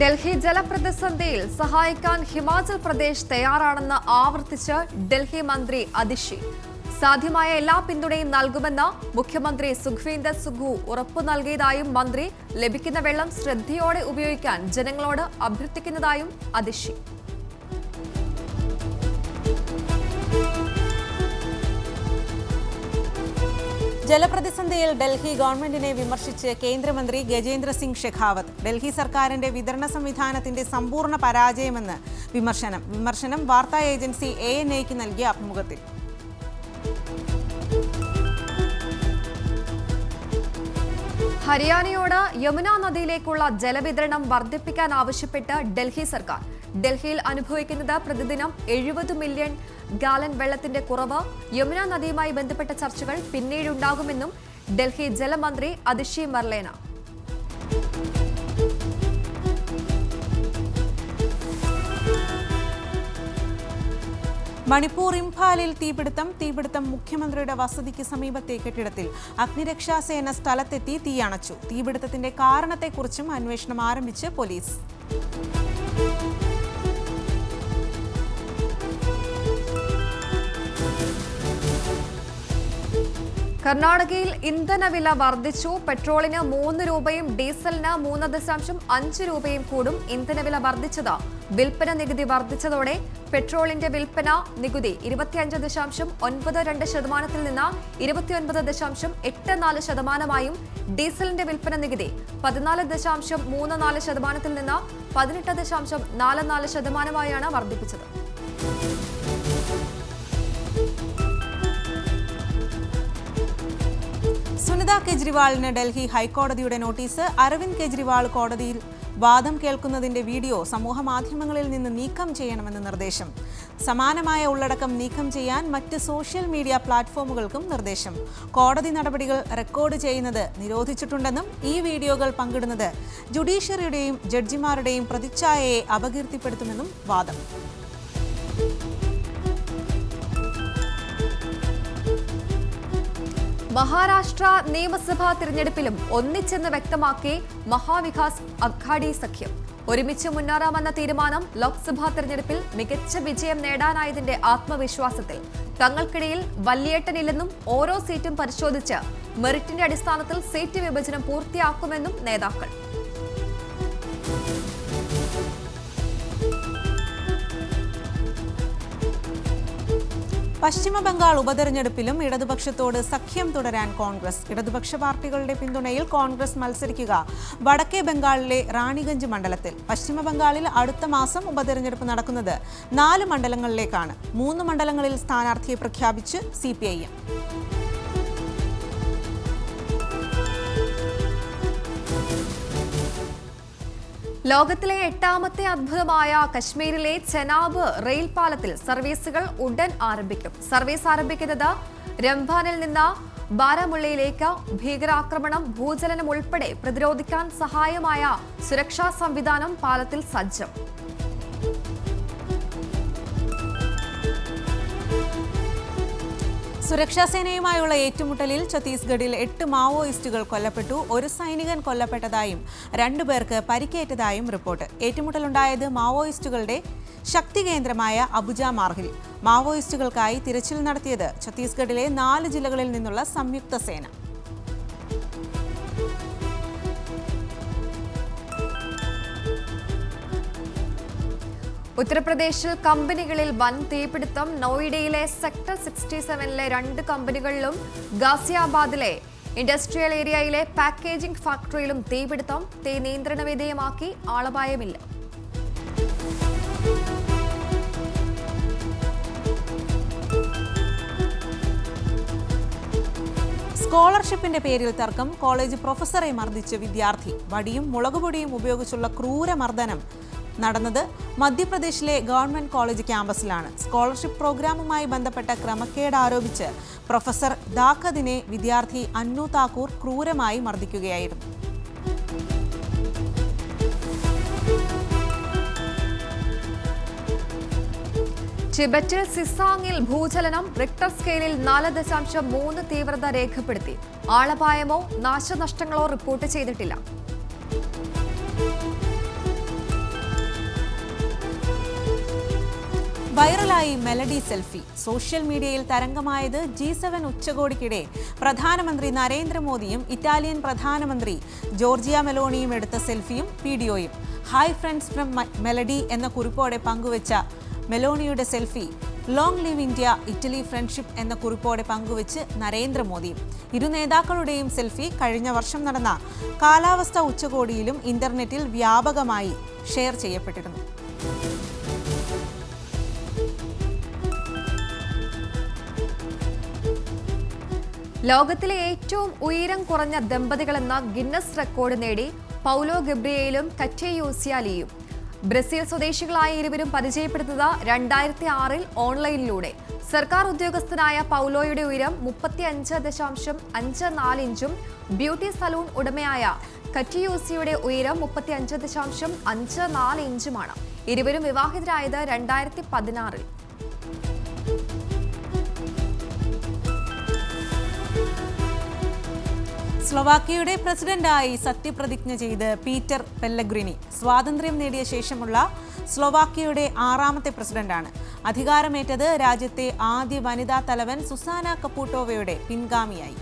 ഡൽഹി ജലപ്രതിസന്ധിയിൽ സഹായിക്കാൻ ഹിമാചൽ പ്രദേശ് തയ്യാറാണെന്ന് ആവർത്തിച്ച് ഡൽഹി മന്ത്രി അതിഷി. സാധ്യമായ എല്ലാ പിന്തുണയും നൽകുമെന്ന് മുഖ്യമന്ത്രി സുഖ്വീന്ദർ സുഖു ഉറപ്പു നൽകിയതായും മന്ത്രി ലഭിക്കുന്ന വെള്ളം ശ്രദ്ധയോടെ ഉപയോഗിക്കാൻ ജനങ്ങളോട് അഭ്യർത്ഥിക്കുന്നതായും അതിഷി. ജലപ്രതിസന്ധിയിൽ ഡൽഹി ഗവൺമെന്റിനെ വിമർശിച്ച് കേന്ദ്രമന്ത്രി ഗജേന്ദ്ര സിംഗ് ഷെഖാവത്ത്. ഡൽഹി സർക്കാരിന്റെ വിതരണ സംവിധാനത്തിന്റെ സമ്പൂർണ്ണ പരാജയമെന്ന് വിമർശനം വാർത്താ ഏജൻസി ANAയ്ക്ക് നൽകിയ അഭിമുഖത്തിൽ. ഹരിയാനയോട് യമുന നദിയിലേക്കുള്ള ജലവിതരണം വർദ്ധിപ്പിക്കാൻ ആവശ്യപ്പെട്ട് ഡൽഹി സർക്കാർ. ഡൽഹിയിൽ അനുഭവിക്കുന്നത് പ്രതിദിനം 70 മില്യൺ ഗാലൻ വെള്ളത്തിന്റെ കുറവ്. യമുന നദിയുമായി ബന്ധപ്പെട്ട ചർച്ചകൾ പിന്നീടുണ്ടാകുമെന്നും ഡൽഹി ജലമന്ത്രി അതിഷി മർലേന. മണിപ്പൂർ ഇംഫാലിൽ തീപിടുത്തം മുഖ്യമന്ത്രിയുടെ വസതിക്ക് സമീപത്തെ കെട്ടിടത്തിൽ. അഗ്നിരക്ഷാസേന സ്ഥലത്തെത്തി തീയണച്ചു. തീപിടുത്തത്തിന്റെ കാരണത്തെക്കുറിച്ചും അന്വേഷണം ആരംഭിച്ച് പോലീസ്. കർണാടകയിൽ ഇന്ധനവില വർദ്ധിച്ചു. പെട്രോളിന് 3 രൂപയും ഡീസലിന് 3.5 രൂപയും കൂടും. ഇന്ധനവില വർദ്ധിച്ചത് വിൽപ്പന നികുതി വർദ്ധിച്ചതോടെ പെട്രോളിന്റെ വിൽപ്പന നികുതി 25.92% നിന്ന് 29.84%, ഡീസലിന്റെ വിൽപ്പന നികുതി 14.34% നിന്ന് 18.44% വർദ്ധിപ്പിച്ചത്. സുനിത കെജ്രിവാളിന് ഡൽഹി ഹൈക്കോടതിയുടെ നോട്ടീസ്. അരവിന്ദ് കെജ്രിവാൾ കോടതിയിൽ വാദം കേൾക്കുന്നതിന്റെ വീഡിയോ സമൂഹമാധ്യമങ്ങളിൽ നിന്ന് നീക്കം ചെയ്യണമെന്ന് നിർദ്ദേശം. സമാനമായ ഉള്ളടക്കം നീക്കം ചെയ്യാൻ മറ്റ് സോഷ്യൽ മീഡിയ പ്ലാറ്റ്ഫോമുകൾക്കും നിർദ്ദേശം. കോടതി നടപടികൾ റെക്കോർഡ് ചെയ്യുന്നത് നിരോധിച്ചിട്ടുണ്ടെന്നും ഈ വീഡിയോകൾ പങ്കിടുന്നത് ജുഡീഷ്യറിയുടെയും ജഡ്ജിമാരുടെയും പ്രതിച്ഛായയെ അപകീർത്തിപ്പെടുത്തുമെന്നും വാദം. മഹാരാഷ്ട്ര നിയമസഭാ തിരഞ്ഞെടുപ്പിലും ഒന്നിച്ചെന്ന് വ്യക്തമാക്കി മഹാവികാസ് അഘാഡി സഖ്യം. ഒരുമിച്ച് മുന്നേറാമെന്ന തീരുമാനം ലോക്സഭാ തിരഞ്ഞെടുപ്പിൽ മികച്ച വിജയം നേടാനായതിന്റെ ആത്മവിശ്വാസത്തിൽ. തങ്ങൾക്കിടയിൽ വല്യേട്ടനില്ലെന്നും ഓരോ സീറ്റും പരിശോധിച്ച് മെറിറ്റിന്റെ അടിസ്ഥാനത്തിൽ സീറ്റ് വിഭജനം പൂർത്തിയാക്കുമെന്നും നേതാക്കൾ. പശ്ചിമ ബംഗാൾ ഉപതെരഞ്ഞെടുപ്പിലും ഇടതുപക്ഷത്തോട് സഖ്യം തുടരാൻ കോൺഗ്രസ്. ഇടതുപക്ഷ പാർട്ടികളുടെ പിന്തുണയിൽ കോൺഗ്രസ് മത്സരിക്കുക വടക്കേ ബംഗാളിലെ റാണിഗഞ്ച് മണ്ഡലത്തിൽ. പശ്ചിമ ബംഗാളിൽ അടുത്ത മാസം ഉപതെരഞ്ഞെടുപ്പ് നടക്കുന്നത് 4 മണ്ഡലങ്ങളിലേക്കാണ്. 3 മണ്ഡലങ്ങളിൽ സ്ഥാനാർത്ഥിയെ പ്രഖ്യാപിച്ച് CPIM. ലോകത്തിലെ 8ാമത്തെ അത്ഭുതമായ കശ്മീരിലെ ചെനാബ് റെയിൽ പാലത്തിൽ സർവീസുകൾ ഉടൻ ആരംഭിക്കും. സർവീസ് ആരംഭിക്കുന്നത് രംബാനിൽ നിന്ന് ബാരാമുള്ളയിലേക്ക്. ഭീകരാക്രമണം, ഭൂചലനം ഉൾപ്പെടെ പ്രതിരോധിക്കാൻ സഹായമായ സുരക്ഷാ സംവിധാനം പാലത്തിൽ സജ്ജം. സുരക്ഷാസേനയുമായുള്ള ഏറ്റുമുട്ടലിൽ ഛത്തീസ്ഗഡിൽ 8 മാവോയിസ്റ്റുകൾ കൊല്ലപ്പെട്ടു. 1 സൈനികൻ കൊല്ലപ്പെട്ടതായും 2 പേർക്ക് പരിക്കേറ്റതായും റിപ്പോർട്ട്. ഏറ്റുമുട്ടലുണ്ടായത് മാവോയിസ്റ്റുകളുടെ ശക്തി കേന്ദ്രമായ അബുജ മാർഹിൽ. മാവോയിസ്റ്റുകൾക്കായി തിരച്ചിൽ നടത്തിയത് ഛത്തീസ്ഗഡിലെ 4 ജില്ലകളിൽ നിന്നുള്ള സംയുക്ത സേന. ഉത്തർപ്രദേശിൽ കമ്പനികളിൽ വൻ തീപിടുത്തം. നോയിഡയിലെ സെക്ടർ 67ലെ 2 കമ്പനികളിലും ഗാസിയാബാദിലെ ഇൻഡസ്ട്രിയൽ ഏരിയയിലെ പാക്കേജിംഗ് ഫാക്ടറിയിലും തീപിടുത്തം. തീ നിയന്ത്രണ വിധേയമാക്കി. ആളപായമില്ല. സ്കോളർഷിപ്പിന്റെ പേരിൽ തർക്കം. കോളേജ് പ്രൊഫസറെ മർദ്ദിച്ച് വിദ്യാർത്ഥി. വടിയും മുളകുപൊടിയും ഉപയോഗിച്ചുള്ള ക്രൂരമർദ്ദനം നടന്നത് മധ്യപ്രദേശിലെ ഗവൺമെന്റ് കോളേജ് ക്യാമ്പസിലാണ്. സ്കോളർഷിപ്പ് പ്രോഗ്രാമുമായി ബന്ധപ്പെട്ട ക്രമക്കേട് ആരോപിച്ച് പ്രൊഫസർ ദാഖദിനെ വിദ്യാർത്ഥി അന്നു താക്കൂർ ക്രൂരമായി മർദ്ദിക്കുകയായിരുന്നു. ടിബറ്റിൽ സിസാങ്ങിൽ ഭൂചലനം. റിക്ടർ സ്കെയിലിൽ 4.3 തീവ്രത രേഖപ്പെടുത്തി. ആളപായമോ നാശനഷ്ടങ്ങളോ റിപ്പോർട്ട് ചെയ്തിട്ടില്ല. വൈറലായി മെലഡി സെൽഫി. സോഷ്യൽ മീഡിയയിൽ തരംഗമായത് G7 ഉച്ചകോടിക്കിടെ പ്രധാനമന്ത്രി നരേന്ദ്രമോദിയും ഇറ്റാലിയൻ പ്രധാനമന്ത്രി ജോർജിയ മെലോണിയും എടുത്ത സെൽഫിയും വീഡിയോയും. ഹായ് ഫ്രണ്ട്സ് ഫ്രം മെലഡി എന്ന കുറിപ്പോടെ പങ്കുവച്ച മെലോണിയുടെ selfie long live India Italy friendship എന്ന കുറിപ്പോടെ പങ്കുവച്ച് നരേന്ദ്രമോദിയും. ഇരു നേതാക്കളുടെയും സെൽഫി കഴിഞ്ഞ വർഷം നടന്ന കാലാവസ്ഥാ ഉച്ചകോടിയിലും ഇന്റർനെറ്റിൽ വ്യാപകമായി ഷെയർ ചെയ്യപ്പെട്ടിരുന്നു. ലോകത്തിലെ ഏറ്റവും ഉയരം കുറഞ്ഞ ദമ്പതികളെന്ന ഗിന്നസ് റെക്കോർഡ് നേടി പൗലോ ഗബ്രിയേലും കറ്റേയൂസിയാലിയും. ബ്രസീൽ സ്വദേശികളായ ഇരുവരും പരിചയപ്പെടുത്തുന്നത് 2006 ഓൺലൈനിലൂടെ. സർക്കാർ ഉദ്യോഗസ്ഥനായ പൗലോയുടെ ഉയരം 35.54 ഇഞ്ചും ബ്യൂട്ടി സലൂൺ ഉടമയായ കറ്റിയൂസിയുടെ ഉയരം 35.54 ഇഞ്ചുമാണ്. ഇരുവരും വിവാഹിതരായത് 2016. സ്ലൊവാക്യയുടെ പ്രസിഡന്റായി സത്യപ്രതിജ്ഞ ചെയ്ത് പീറ്റർ പെല്ലഗ്രിനി സ്വാതന്ത്ര്യം നേടിയ ശേഷമുള്ള സ്ലൊവാക്യയുടെ 6ാമത്തെ പ്രസിഡന്റാണ്. അധികാരമേറ്റത് രാജ്യത്തെ ആദ്യ വനിതാ തലവൻ സുസാന കപ്പൂട്ടോവയുടെ പിൻഗാമിയായി.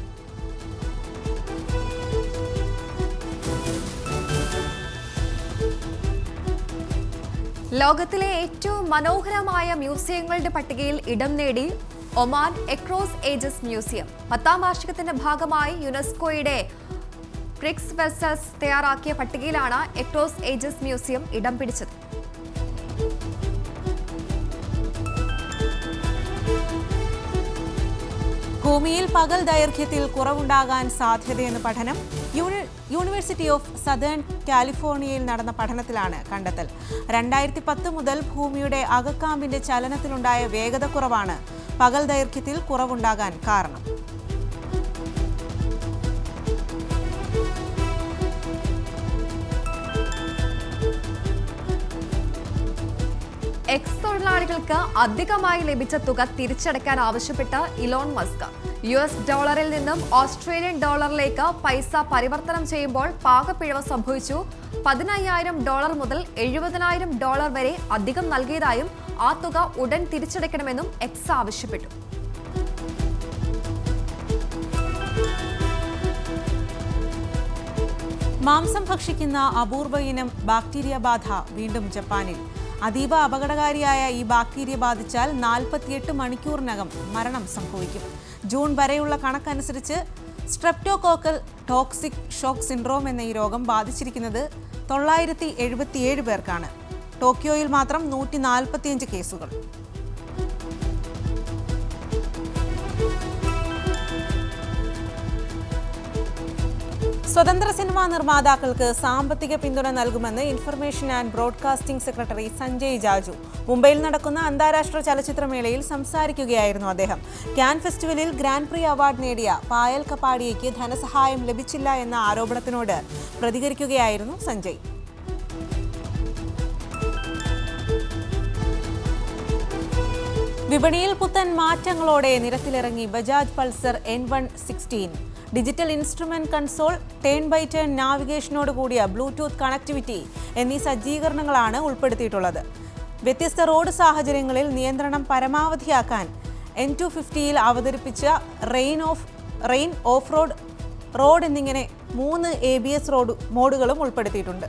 ലോകത്തിലെ ഏറ്റവും മനോഹരമായ മ്യൂസിയങ്ങളുടെ പട്ടികയിൽ ഇടം നേടി ഒമാൻ എക്രോസ് ഏജസ് മ്യൂസിയം. 10ാം വാർഷികത്തിന്റെ ഭാഗമായി യുനെസ്കോയുടെ പ്രിക്സ് വെസൽസ് തയ്യാറാക്കിയ പട്ടികയിലാണ് എക്രോസ് ഏജസ് മ്യൂസിയം ഇടം പിടിച്ചത്. ഭൂമിയിൽ പകൽ ദൈർഘ്യത്തിൽ കുറവുണ്ടാകാൻ സാധ്യതയെന്ന പഠനം യൂണിവേഴ്സിറ്റി ഓഫ് സദേൺ കാലിഫോർണിയയിൽ നടന്ന പഠനത്തിലാണ് കണ്ടെത്തൽ. 2010 മുതൽ ഭൂമിയുടെ അകക്കാമ്പിന്റെ ചലനത്തിലുണ്ടായ വേഗത കുറവാണ് പകൽ ദൈർഘ്യത്തിൽ കുറവുണ്ടാകാൻ കാരണം. എക്സ് തൊഴിലാളികൾക്ക് അധികമായി ലഭിച്ച തുക തിരിച്ചടയ്ക്കാൻ ആവശ്യപ്പെട്ട് ഇലോൺ മസ്ക്. $US നിന്നും ഓസ്ട്രേലിയൻ ഡോളറിലേക്ക് പൈസ പരിവർത്തനം ചെയ്യുമ്പോൾ പാകപ്പിഴവ് സംഭവിച്ചു. $15,000 മുതൽ $70,000 വരെ അധികം നൽകിയതായും ആ തുക ഉടൻ തിരിച്ചടയ്ക്കണമെന്നും എക്സ് ആവശ്യപ്പെട്ടു. മാംസം ഭക്ഷിക്കുന്ന അപൂർവ ഇനം ബാക്ടീരിയ ബാധ വീണ്ടും ജപ്പാനിൽ. അതീവ അപകടകാരിയായ ഈ ബാക്ടീരിയ ബാധിച്ചാൽ 48 മണിക്കൂറിനകം മരണം സംഭവിക്കും. ജൂൺ വരെയുള്ള കണക്കനുസരിച്ച് സ്ട്രെപ്റ്റോകോക്കൽ ടോക്സിക് ഷോക്ക് സിൻഡ്രോം എന്ന ഈ രോഗം ബാധിച്ചിരിക്കുന്നത് 977 പേർക്കാണ്. ടോക്കിയോയിൽ മാത്രം 145 കേസുകൾ. സ്വതന്ത്ര സിനിമാ നിർമ്മാതാക്കൾക്ക് സാമ്പത്തിക പിന്തുണ നൽകുമെന്ന് information and broadcasting secretary Sanjay Jaju മുംബൈയിൽ നടക്കുന്ന അന്താരാഷ്ട്ര ചലച്ചിത്രമേളയിൽ സംസാരിക്കുകയായിരുന്നു അദ്ദേഹം. കാൻ ഫെസ്റ്റിവലിൽ ഗ്രാൻഡ് പ്രി അവാർഡ് നേടിയ പായൽ കപാഡിയയ്ക്ക് ധനസഹായം ലഭിച്ചില്ല എന്ന ആരോപണത്തിനോട് പ്രതികരിക്കുകയായിരുന്നു സഞ്ജയ്. വിപണിയിൽ പുത്തൻ മാറ്റങ്ങളോടെ നിരത്തിലിറങ്ങി Bajaj Pulsar N116. Digital instrument console, turn by turn നാവിഗേഷനോട് കൂടിയ ബ്ലൂടൂത്ത് കണക്ടിവിറ്റി എന്നീ സജ്ജീകരണങ്ങളാണ് ഉൾപ്പെടുത്തിയിട്ടുള്ളത്. വ്യത്യസ്ത റോഡ് സാഹചര്യങ്ങളിൽ നിയന്ത്രണം പരമാവധിയാക്കാൻ N250യിൽ അവതരിപ്പിച്ച റെയിൻ ഓഫ് റോഡ് എന്നിങ്ങനെ 3 ABS മോഡുകളും ഉൾപ്പെടുത്തിയിട്ടുണ്ട്.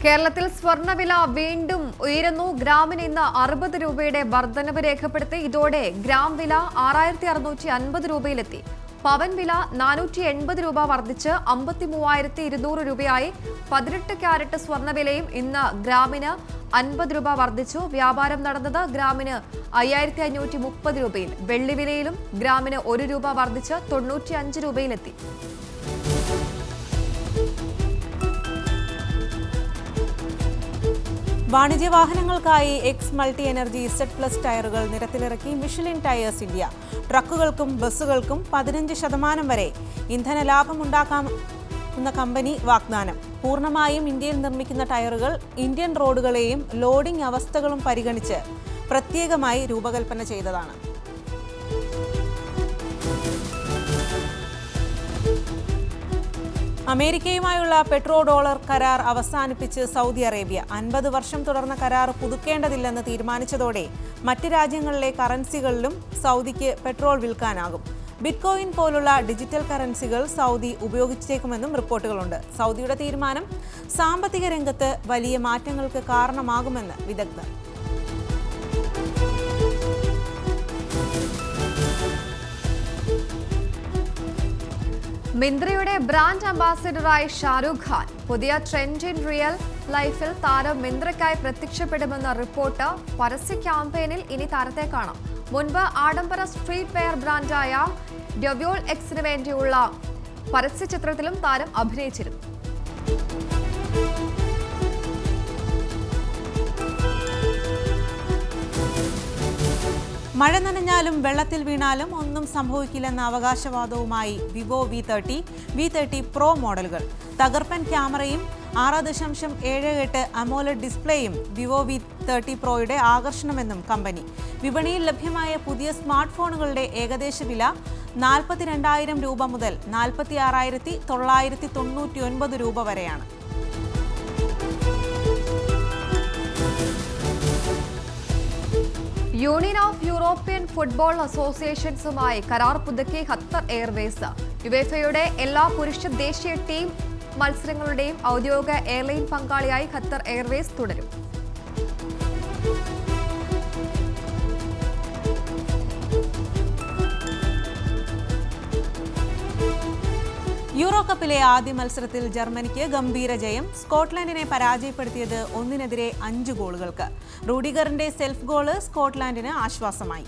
കേരളത്തിൽ സ്വർണ്ണവില വീണ്ടും ഉയരുന്നു. ഗ്രാമിന് ഇന്ന് 60 രൂപയുടെ വർധനവ് രേഖപ്പെടുത്തി. ഇതോടെ ഗ്രാം വില 6650 രൂപയിലെത്തി. പവൻ വില 480 രൂപ വർദ്ധിച്ച് 53,200 രൂപയായി. 18 ക്യാരറ്റ് സ്വർണ്ണവിലയും ഇന്ന് ഗ്രാമിന് 50 രൂപ വർദ്ധിച്ചു. വ്യാപാരം നടന്നത് ഗ്രാമിന് 5530 രൂപയിൽ. വെള്ളിവിലയിലും ഗ്രാമിന് 1 രൂപ വർദ്ധിച്ച് 95 രൂപയിലെത്തി. വാണിജ്യ വാഹനങ്ങൾക്കായി എക്സ് മൾട്ടി എനർജി Z+ ടയറുകൾ നിരത്തിലിറക്കി മിഷലിൻ ടയേഴ്സ് ഇന്ത്യ. ട്രക്കുകൾക്കും ബസ്സുകൾക്കും 15% വരെ ഇന്ധന ലാഭമുണ്ടാക്കാമെന്ന കമ്പനി വാഗ്ദാനം. പൂർണ്ണമായും ഇന്ത്യയിൽ നിർമ്മിക്കുന്ന ടയറുകൾ ഇന്ത്യൻ റോഡുകളെയും ലോഡിംഗ് അവസ്ഥകളും പരിഗണിച്ച് പ്രത്യേകമായി രൂപകൽപ്പന ചെയ്തതാണ്. അമേരിക്കയുമായുള്ള പെട്രോ ഡോളർ കരാർ അവസാനിപ്പിച്ച് സൗദി അറേബ്യ. 50 വർഷം തുടർന്ന കരാർ പുതുക്കേണ്ടതില്ലെന്ന് തീരുമാനിച്ചതോടെ മറ്റ് രാജ്യങ്ങളിലെ കറൻസികളിലും സൗദിക്ക് പെട്രോൾ വിൽക്കാനാകും. ബിറ്റ്കോയിൻ പോലുള്ള ഡിജിറ്റൽ കറൻസികൾ സൗദി ഉപയോഗിച്ചേക്കുമെന്നും റിപ്പോർട്ടുകളുണ്ട്. സൗദിയുടെ തീരുമാനം സാമ്പത്തിക രംഗത്ത് വലിയ മാറ്റങ്ങൾക്ക് കാരണമാകുമെന്ന് വിദഗ്ധർ. മിന്ത്രയുടെ ബ്രാൻഡ് അംബാസിഡറായി ഷാരൂഖ് ഖാൻ. പുതിയ ട്രെൻഡ് ഇൻ റിയൽ ലൈഫിൽ താരം മിന്ത്രയ്ക്കായി പ്രത്യക്ഷപ്പെടുമെന്ന റിപ്പോർട്ട്. പരസ്യ ക്യാമ്പയിനിൽ ഇനി താരത്തെ കാണാം. മുൻപ് ആഡംബര സ്ട്രീറ്റ് വെയർ ബ്രാൻഡായ ഡെവ്യോൾ എക്സിന് വേണ്ടിയുള്ള പരസ്യ ചിത്രത്തിലും താരം അഭിനയിച്ചിരുന്നു. മഴ നനഞ്ഞാലും വെള്ളത്തിൽ വീണാലും ഒന്നും സംഭവിക്കില്ലെന്ന അവകാശവാദവുമായി വിവോ V30 പ്രോ മോഡലുകൾ. തകർപ്പൻ ക്യാമറയും 6.78 അമോലഡ് ഡിസ്പ്ലേയും വിവോ V30 പ്രോയുടെ ആകർഷണമെന്നും കമ്പനി. വിപണിയിൽ ലഭ്യമായ പുതിയ സ്മാർട്ട് ഫോണുകളുടെ ഏകദേശ വില 42,000 രൂപ മുതൽ 46,999 രൂപ വരെയാണ്. യൂണിയൻ ഓഫ് യൂറോപ്യൻ ഫുട്ബോൾ അസോസിയേഷൻസുമായി കരാർ പുതുക്കി ഖത്തർ എയർവേസ്. യുവേഫയുടെ എല്ലാ പുരുഷ ദേശീയ ടീം മത്സരങ്ങളുടെയും ഔദ്യോഗിക എയർലൈൻ പങ്കാളിയായി ഖത്തർ എയർവേസ് തുടരും. യൂറോ കപ്പിലെ ആദ്യ മത്സരത്തിൽ ജർമ്മനിക്ക് ഗംഭീര ജയം. സ്കോട്ട്ലൻഡിനെ പരാജയപ്പെടുത്തിയത് 1-5 ഗോളുകൾക്ക്. റൂഡിഗറിന്റെ സെൽഫ് ഗോള് സ്കോട്ട്ലൻഡിന് ആശ്വാസമായി.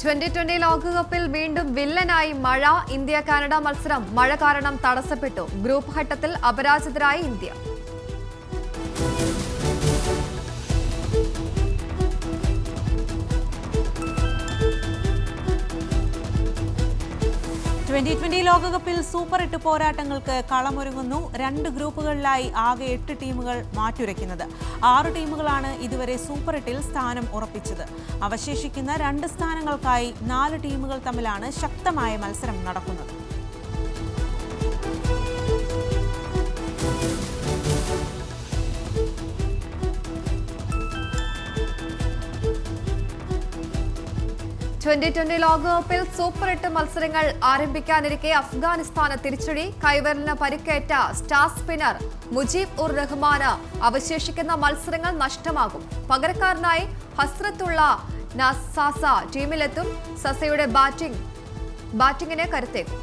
T20 ലോകകപ്പിൽ വീണ്ടും വില്ലനായി മഴ. ഇന്ത്യ കാനഡ മത്സരം മഴ കാരണം തടസ്സപ്പെട്ടു. ഗ്രൂപ്പ് ഘട്ടത്തിൽ അപരാജിതരായി ഇന്ത്യ. T20 ലോകകപ്പിൽ സൂപ്പർ 8 പോരാട്ടങ്ങൾക്ക് കളമൊരുങ്ങുന്നു. 2 ഗ്രൂപ്പുകളിലായി ആകെ 8 ടീമുകൾ മാറ്റുരയ്ക്കുന്നത്. 6 ടീമുകളാണ് ഇതുവരെ സൂപ്പർ 8-ൽ സ്ഥാനം ഉറപ്പിച്ചത്. അവശേഷിക്കുന്ന 2 സ്ഥാനങ്ങൾക്കായി 4 ടീമുകൾ തമ്മിലാണ് ശക്തമായ മത്സരം നടക്കുന്നത്. T20 ലോകകപ്പിൽ സൂപ്പർ 8 മത്സരങ്ങൾ ആരംഭിക്കാനിരിക്കെ അഫ്ഗാനിസ്ഥാന് തിരിച്ചടി. കൈവിരലിന് പരിക്കേറ്റ സ്റ്റാർ സ്പിന്നർ മുജീബ് ഉർ റഹ്മാന് അവശേഷിക്കുന്ന മത്സരങ്ങൾ നഷ്ടമാകും. പകരക്കാരനായി ഹസ്രത്തുള്ള നസാസ ടീമിലെത്തും. സസയുടെ ബാറ്റിംഗിന് കരുത്തേക്കും.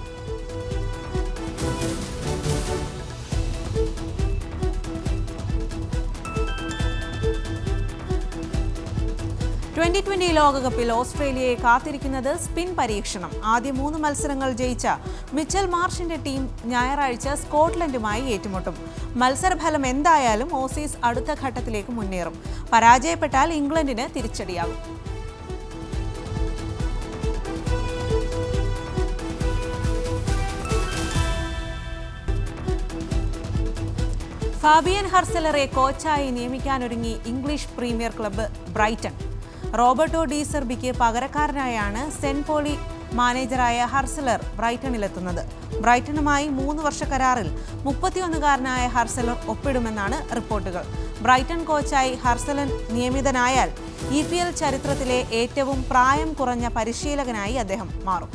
T20 ലോകകപ്പിൽ ഓസ്ട്രേലിയയെ കാത്തിരിക്കുന്നത് സ്പിൻ പരീക്ഷണം. ആദ്യ 3 മത്സരങ്ങൾ ജയിച്ച മിച്ചൽ മാർഷിന്റെ ടീം ഞായറാഴ്ച സ്കോട്ട്ലൻഡുമായി ഏറ്റുമുട്ടും. മത്സരഫലം എന്തായാലും ഓസീസ് അടുത്ത ഘട്ടത്തിലേക്ക് മുന്നേറും. പരാജയപ്പെട്ടാൽ ഇംഗ്ലണ്ടിന് തിരിച്ചടിയാകും. ഫാബിയൻ ഹർസലറെ കോച്ചായി നിയമിക്കാനൊരുങ്ങി English premier club Brighton. Roberto De സെർബിക്ക് പകരക്കാരനായാണ് സെന്റ് പോളി മാനേജറായ ഹർസലർ ബ്രൈറ്റണിലെത്തുന്നത്. ബ്രൈറ്റണുമായി 3 വർഷ കരാറിൽ 31-കാരനായ ഹർസലർ ഒപ്പിടുമെന്നാണ് റിപ്പോർട്ടുകൾ. ബ്രൈറ്റൺ കോച്ചായി ഹർസലൻ നിയമിതനായാൽ EPL ചരിത്രത്തിലെ ഏറ്റവും പ്രായം കുറഞ്ഞ പരിശീലകനായി അദ്ദേഹം മാറും.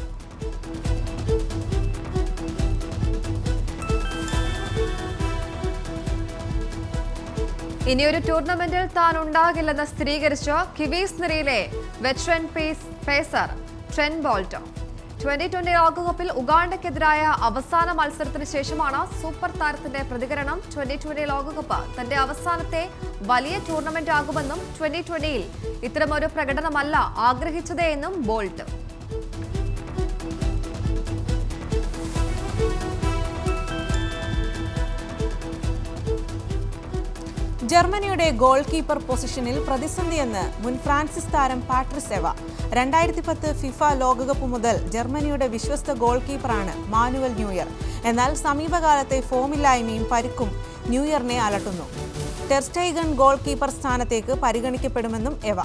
ഇനിയൊരു ടൂർണമെന്റിൽ താൻ ഉണ്ടാകില്ലെന്ന് സ്ഥിരീകരിച്ച കിവീസ് നിരയിലെ വെറ്ററൻ പേസർ ട്രെന്റ് ബോൾട്ട്. 2020 ലോകകപ്പിൽ ഉഗാണ്ടയ്ക്കെതിരായ അവസാന മത്സരത്തിന് ശേഷമാണ് സൂപ്പർ താരത്തിന്റെ പ്രതികരണം. 2020 ലോകകപ്പ് തന്റെ അവസാനത്തെ വലിയ ടൂർണമെന്റ് ആകുമെന്നും 2020-ൽ ഇത്തരമൊരു പ്രകടനമല്ല ആഗ്രഹിച്ചതെന്നും ബോൾട്ട്. ജർമ്മനിയുടെ ഗോൾ കീപ്പർ പൊസിഷനിൽ പ്രതിസന്ധിയെന്ന് മുൻ ഫ്രാൻസിസ് താരം പാട്രിസ് എവ. 2010 ഫിഫ ലോകകപ്പ് മുതൽ ജർമ്മനിയുടെ വിശ്വസ്ത ഗോൾ കീപ്പറാണ് മാനുവൽ ന്യൂയർ. എന്നാൽ സമീപകാലത്തെ ഫോമില്ലായ്മയും പരിക്കും ന്യൂയറിനെ അലട്ടുന്നു. ടെർ സ്റ്റെഗൻ ഗോൾ കീപ്പർ സ്ഥാനത്തേക്ക് പരിഗണിക്കപ്പെടുമെന്നും എവ.